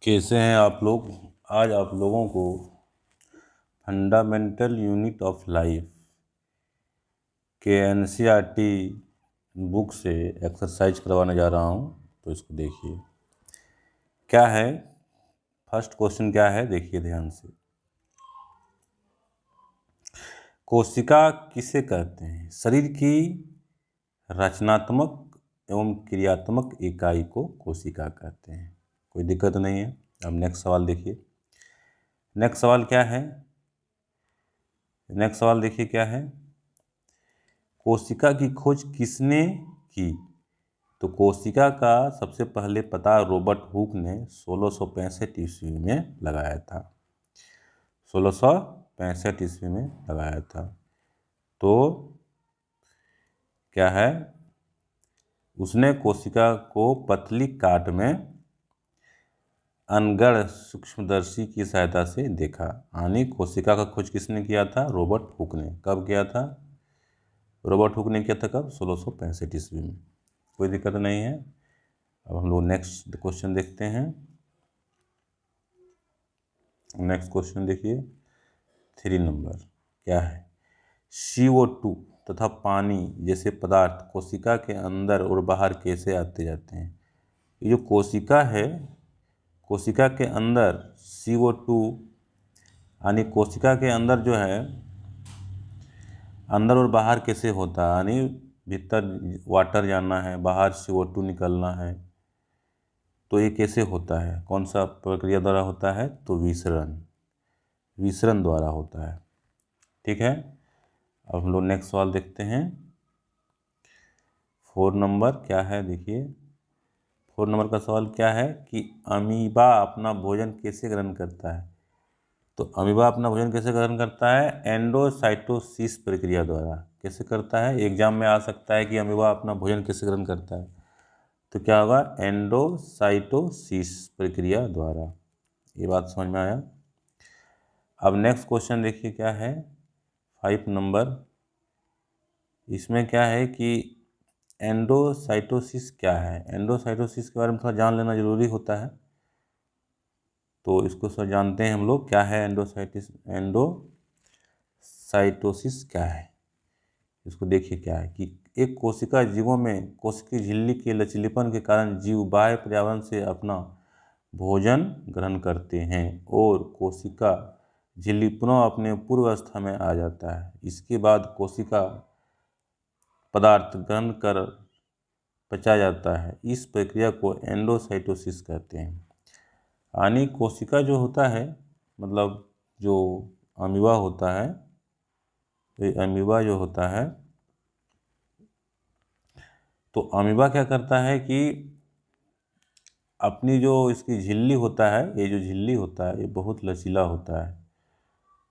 कैसे हैं आप लोग। आज आप लोगों को फंडामेंटल यूनिट ऑफ लाइफ के एनसीईआरटी बुक से एक्सरसाइज करवाने जा रहा हूं, तो इसको देखिए क्या है। फर्स्ट क्वेश्चन क्या है, देखिए ध्यान से। कोशिका किसे कहते हैं? शरीर की रचनात्मक एवं क्रियात्मक इकाई को कोशिका कहते हैं। कोई दिक्कत नहीं है। अब नेक्स्ट सवाल देखिए। नेक्स्ट सवाल क्या है? नेक्स्ट सवाल देखिए क्या है। कोशिका की खोज किसने की? तो कोशिका का सबसे पहले पता रॉबर्ट हुक ने 1665 ईस्वी में लगाया था। 1665 ईस्वी में लगाया था। तो क्या है, उसने कोशिका को पतली काट में अनगढ़ सूक्ष्मदर्शी की सहायता से देखा। यानी कोशिका का खोज किसने किया था? रॉबर्ट हुक ने। कब किया था? रॉबर्ट हुक ने किया था कब? 1665 ईस्वी में। कोई दिक्कत नहीं है। अब हम लोग नेक्स्ट क्वेश्चन देखते हैं। नेक्स्ट क्वेश्चन देखिए 3 नंबर क्या है। CO2 तथा पानी जैसे पदार्थ कोशिका के अंदर और बाहर कैसे आते जाते हैं? ये जो कोशिका है, कोशिका के अंदर CO2 यानी कोशिका के अंदर जो है अंदर और बाहर कैसे होता है, यानी भीतर वाटर जाना है, बाहर CO2 निकलना है, तो ये कैसे होता है? कौन सा प्रक्रिया द्वारा होता है? तो विसरण द्वारा होता है। ठीक है। अब हम लोग नेक्स्ट सवाल देखते हैं। 4 नंबर क्या है, देखिए 4 नंबर का सवाल क्या है कि अमीबा अपना भोजन कैसे ग्रहण करता है? तो अमीबा अपना भोजन कैसे ग्रहण करता है? एंडोसाइटोसिस प्रक्रिया द्वारा। कैसे करता है? एग्जाम में आ सकता है कि अमीबा अपना भोजन कैसे ग्रहण करता है, तो क्या होगा? एंडोसाइटोसिस प्रक्रिया द्वारा। ये बात समझ में आया। अब नेक्स्ट क्वेश्चन देखिए क्या है 5 नंबर। इसमें क्या है कि एंडोसाइटोसिस क्या है? एंडोसाइटोसिस के बारे में थोड़ा जान लेना जरूरी होता है, तो इसको सब जानते हैं हम लोग। क्या है एंडोसाइटोसिस क्या है? इसको देखिए क्या है कि एक कोशिका जीवों में कोशिकीय झिल्ली के लचीलेपन के कारण जीव बाह्य पर्यावरण से अपना भोजन ग्रहण करते हैं और कोशिका झिल्ली पुनः अपने पूर्व अवस्था में आ जाता है। इसके बाद कोशिका पदार्थ ग्रहण कर पचा जाता है। इस प्रक्रिया को एंडोसाइटोसिस कहते हैं। यानी कोशिका जो होता है, मतलब जो अमीबा होता है, ये अमीबा जो होता है, तो अमीबा क्या करता है कि अपनी जो इसकी झिल्ली होता है, ये जो झिल्ली होता है ये बहुत लचीला होता है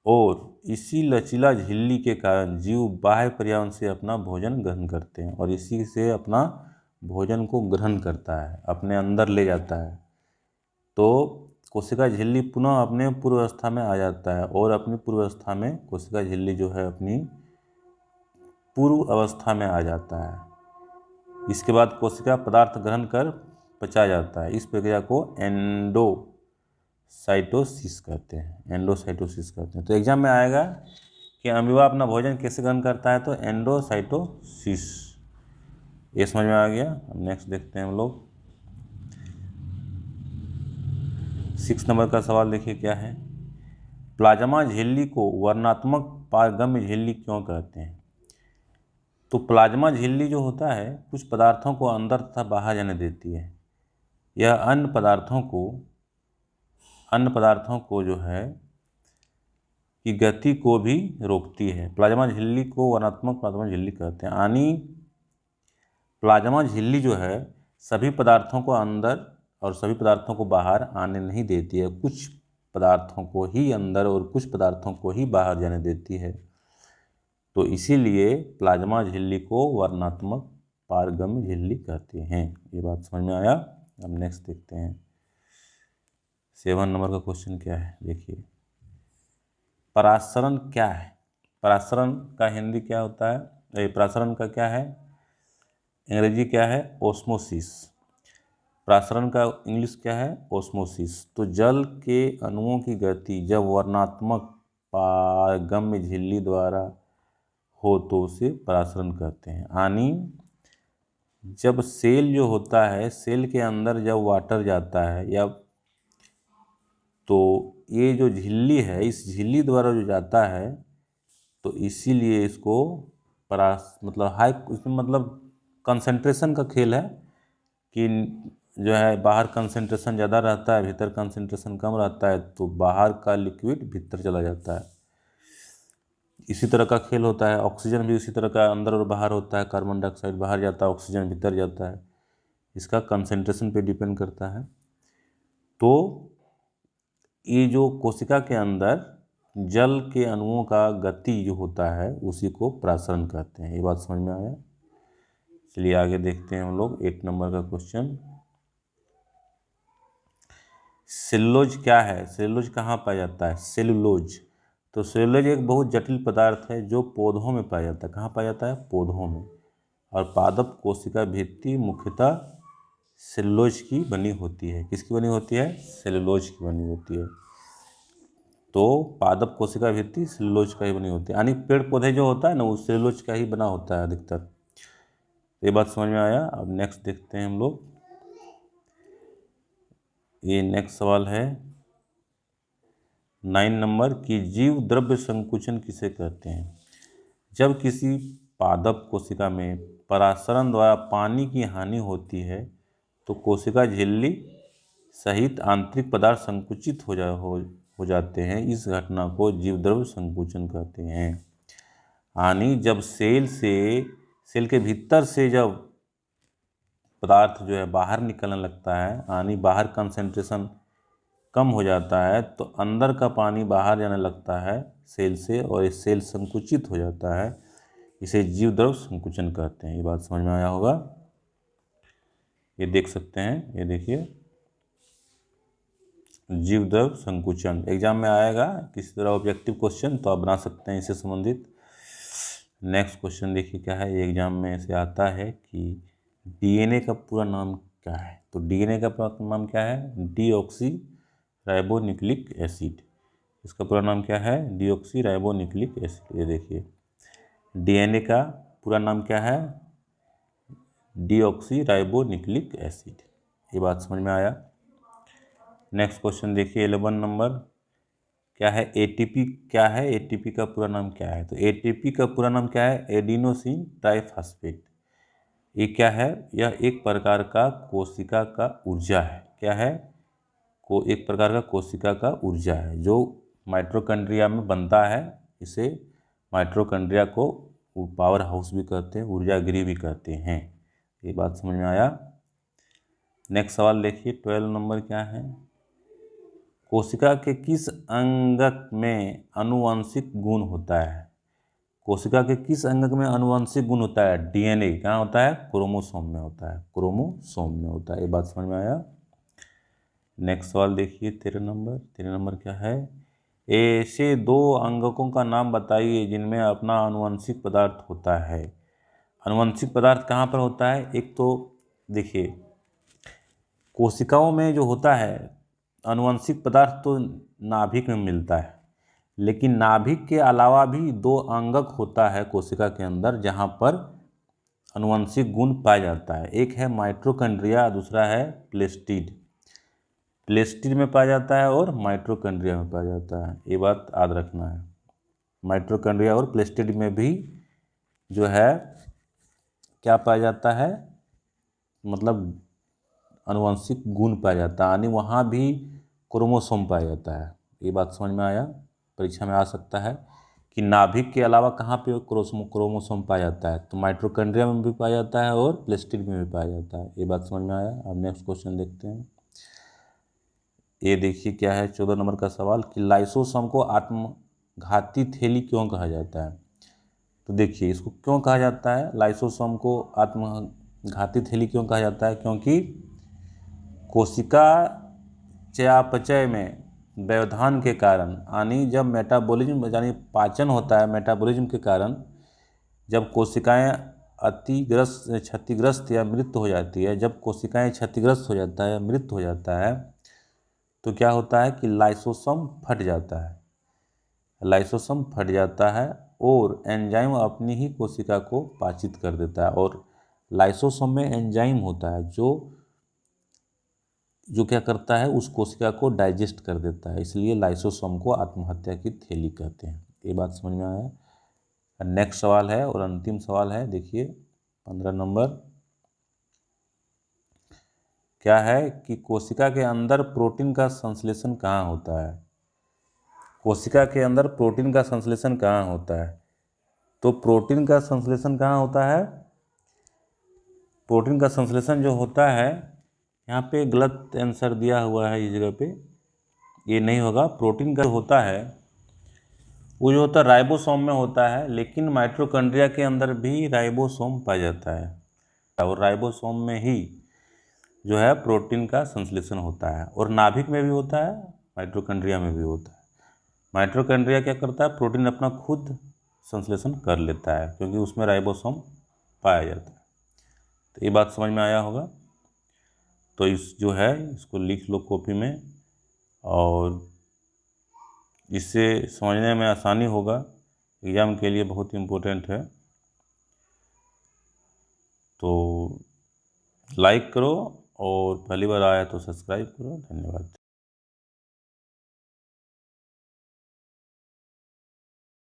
और इसी लचीला झिल्ली के कारण जीव बाह्य पर्यावरण से अपना भोजन ग्रहण करते हैं और इसी से अपना भोजन को ग्रहण करता है, अपने अंदर ले जाता है। तो कोशिका झिल्ली पुनः अपने पूर्व अवस्था में आ जाता है और अपनी पूर्व अवस्था में कोशिका झिल्ली जो है अपनी पूर्व अवस्था में आ जाता है। इसके बाद कोशिका पदार्थ ग्रहण कर पचा जाता है। इस प्रक्रिया को एंडोसाइटोसिस कहते हैं। एंडोसाइटोसिस कहते हैं। तो एग्जाम में आएगा कि अमीबा अपना भोजन कैसे ग्रहण करता है, तो एंडोसाइटोसिस। ये समझ में आ गया। अब नेक्स्ट देखते हैं हम लोग 6 नंबर का सवाल देखिए क्या है। प्लाज्मा झिल्ली को वर्णात्मक पारगम्य झिल्ली क्यों कहते हैं? तो प्लाज्मा झिल्ली जो होता है कुछ पदार्थों को अंदर तथा बाहर जाने देती है। यह अन्य पदार्थों को जो है की गति को भी रोकती है। प्लाज्मा झिल्ली को वर्णात्मक प्लाज्मा झिल्ली कहते हैं। यानी प्लाज्मा झिल्ली जो है सभी पदार्थों को अंदर और सभी पदार्थों को बाहर आने नहीं देती है। कुछ पदार्थों को ही अंदर और कुछ पदार्थों को ही बाहर जाने देती है। तो इसीलिए प्लाज्मा झिल्ली को वर्णात्मक पारगम्य झिल्ली कहते हैं। ये बात समझ में आया। अब नेक्स्ट देखते हैं 7 नंबर का क्वेश्चन क्या है, देखिए परासरण क्या है? परासरण का हिंदी क्या होता है? परासरण का क्या है? अंग्रेजी क्या है? ओस्मोसिस। प्रसारण का इंग्लिश क्या है? ओस्मोसिस। तो जल के अणुओं की गति जब वर्णात्मक पारगम्य झिल्ली द्वारा हो तो उसे प्रसारण कहते हैं। यानी जब सेल जो होता है, सेल के अंदर जब वाटर जाता है या तो ये जो झिल्ली है, इस झिल्ली द्वारा जो जाता है तो इसीलिए इसको मतलब हाई, इसमें मतलब कंसंट्रेशन का खेल है कि जो है बाहर कंसंट्रेशन ज़्यादा रहता है, भीतर कंसंट्रेशन कम रहता है, तो बाहर का लिक्विड भीतर चला जाता है। इसी तरह का खेल होता है। ऑक्सीजन भी उसी तरह का अंदर और बाहर होता है। कार्बन डाइऑक्साइड बाहर जाता है, ऑक्सीजन भीतर जाता है। इसका कंसंट्रेशन पे डिपेंड करता है। तो ये जो कोशिका के अंदर जल के अणुओं का गति जो होता है उसी को प्रसारण कहते हैं। ये बात समझ में आया? चलिए आगे देखते हैं हम लोग 8 नंबर का क्वेश्चन। सेलुलोज क्या है? सेलुलोज कहाँ पाया जाता है? सेलुलोज। तो सेलुलोज एक बहुत जटिल पदार्थ है जो पौधों में पाया जाता है। कहाँ पाया जाता है? पौधों में। और पादप कोशिका भित्ति मुख्यतः सेलुलोज की बनी होती है। किसकी बनी होती है? सेलुलोज की बनी होती है। तो पादप कोशिका भित्ति सेलुलोज का ही बनी होती है। यानी पेड़ पौधे जो होता है ना, वो सेलुलोज का ही बना होता है अधिकतर। ये बात समझ में आया? अब नेक्स्ट देखते हैं हम लोग। ये नेक्स्ट सवाल है 9 नंबर की जीव द्रव्य संकुचन किसे कहते हैं? जब किसी पादप कोशिका में परासरण द्वारा पानी की हानि होती है तो कोशिका झिल्ली सहित आंतरिक पदार्थ संकुचित हो जाते हैं। इस घटना को जीवद्रव्य संकुचन कहते हैं। यानी जब सेल के भीतर से जब पदार्थ जो है बाहर निकलने लगता है, यानी बाहर कंसंट्रेशन कम हो जाता है, तो अंदर का पानी बाहर जाने लगता है सेल से, और ये सेल संकुचित हो जाता है। इसे जीवद्रव्य संकुचन कहते हैं। ये बात समझ में आया होगा? ये देख सकते हैं, ये देखिए जीवद्रव्य संकुचन एग्जाम में आएगा किसी तरह ऑब्जेक्टिव क्वेश्चन, तो आप बना सकते हैं इससे संबंधित। नेक्स्ट क्वेश्चन देखिए क्या है। एग्जाम में से आता है कि डीएनए का पूरा नाम क्या है? तो डीएनए का पूरा नाम क्या है? Deoxy ribonucleic acid. इसका पूरा नाम क्या है? Deoxy ribonucleic acid. ये देखिए डीएनए का पूरा नाम क्या है? Deoxy ribonucleic acid. ये बात समझ में आया? नेक्स्ट क्वेश्चन देखिए 11 नंबर क्या है? एटीपी क्या है? एटीपी का पूरा नाम क्या है? तो एटीपी का पूरा नाम क्या है? Adenosine triphosphate. ये क्या है? यह एक प्रकार का कोशिका का ऊर्जा है। क्या है? एक प्रकार का कोशिका का ऊर्जा है जो माइटोकॉन्ड्रिया में बनता है। इसे माइटोकॉन्ड्रिया को पावर हाउस भी कहते हैं, ऊर्जा गृह भी कहते हैं। ये बात समझ में आया? नेक्स्ट सवाल देखिए 12 नंबर क्या है? कोशिका के किस अंगक में आनुवंशिक गुण होता है? कोशिका के किस अंगक में आनुवंशिक गुण होता है? डीएनए कहाँ होता है? क्रोमोसोम में होता है। क्रोमोसोम में होता है। ये बात समझ में आया? नेक्स्ट सवाल देखिए 13 नंबर। 13 नंबर क्या है? ऐसे 2 अंगकों का नाम बताइए जिनमें अपना आनुवंशिक पदार्थ होता है। आनुवंशिक पदार्थ कहाँ पर होता है? एक तो देखिए कोशिकाओं में जो होता है आनुवंशिक पदार्थ तो नाभिक में मिलता है, लेकिन नाभिक के अलावा भी 2 अंगक होता है कोशिका के अंदर जहाँ पर आनुवंशिक गुण पाया जाता है। एक है माइटोकॉन्ड्रिया, दूसरा है प्लेस्टिड। प्लेस्टिड में पाया जाता है और माइटोकॉन्ड्रिया में पाया जाता है। ये बात याद रखना है। माइटोकॉन्ड्रिया और प्लेस्टिड में भी जो है क्या पाया जाता है? मतलब आनुवंशिक गुण पाया जाता है, यानी वहाँ भी क्रोमोसोम पाया जाता है। ये बात समझ में आया? परीक्षा में आ सकता है कि नाभिक के अलावा कहाँ पे क्रोमोसोम पाया जाता है? तो माइटोकॉन्ड्रिया में भी पाया जाता है और प्लेस्टिड में भी पाया जाता है। ये बात समझ में आया? अब नेक्स्ट क्वेश्चन देखते हैं। ये देखिए क्या है 14 नंबर का सवाल कि लाइसोसोम को आत्मघाती थैली क्यों कहा जाता है? तो देखिए इसको क्यों कहा जाता है? लाइसोसोम को आत्मघाती थैली क्यों कहा जाता है? क्योंकि कोशिका चयापचय में व्यवधान के कारण, यानी जब मेटाबॉलिज्म यानी पाचन होता है, मेटाबॉलिज्म के कारण जब कोशिकाएं क्षतिग्रस्त या मृत हो जाती है, जब कोशिकाएं क्षतिग्रस्त हो जाता है या मृत हो जाता है, तो क्या होता है कि लाइसोसोम फट जाता है। लाइसोसोम फट जाता है और एंजाइम अपनी ही कोशिका को पाचित कर देता है। और लाइसोसोम में एंजाइम होता है जो क्या करता है, उस कोशिका को डाइजेस्ट कर देता है। इसलिए लाइसोसोम को आत्महत्या की थैली कहते हैं। ये बात समझ में आया। नेक्स्ट सवाल है और अंतिम सवाल है, देखिए 15 नंबर। क्या है कि कोशिका के अंदर प्रोटीन का संश्लेषण कहाँ होता है? कोशिका के अंदर प्रोटीन का संश्लेषण कहाँ होता है? तो प्रोटीन का संश्लेषण कहाँ होता है? प्रोटीन का संश्लेषण जो होता है, यहाँ पे गलत आंसर दिया हुआ है इस जगह पे, ये नहीं होगा। प्रोटीन का होता है वो जो होता है राइबोसोम में होता है, लेकिन माइटोकॉन्ड्रिया के अंदर भी राइबोसोम पाया जाता है और राइबोसोम में ही जो है प्रोटीन का संश्लेषण होता है। और नाभिक में भी होता है, माइटोकॉन्ड्रिया में भी होता है। माइटोकॉन्ड्रिया क्या करता है, प्रोटीन अपना खुद संश्लेषण कर लेता है क्योंकि उसमें राइबोसोम पाया जाता है। तो ये बात समझ में आया होगा। तो इस जो है इसको लिख लो कॉपी में, और इससे समझने में आसानी होगा, एग्ज़ाम के लिए बहुत इम्पोर्टेंट है। तो लाइक करो और पहली बार आया तो सब्सक्राइब करो। धन्यवाद।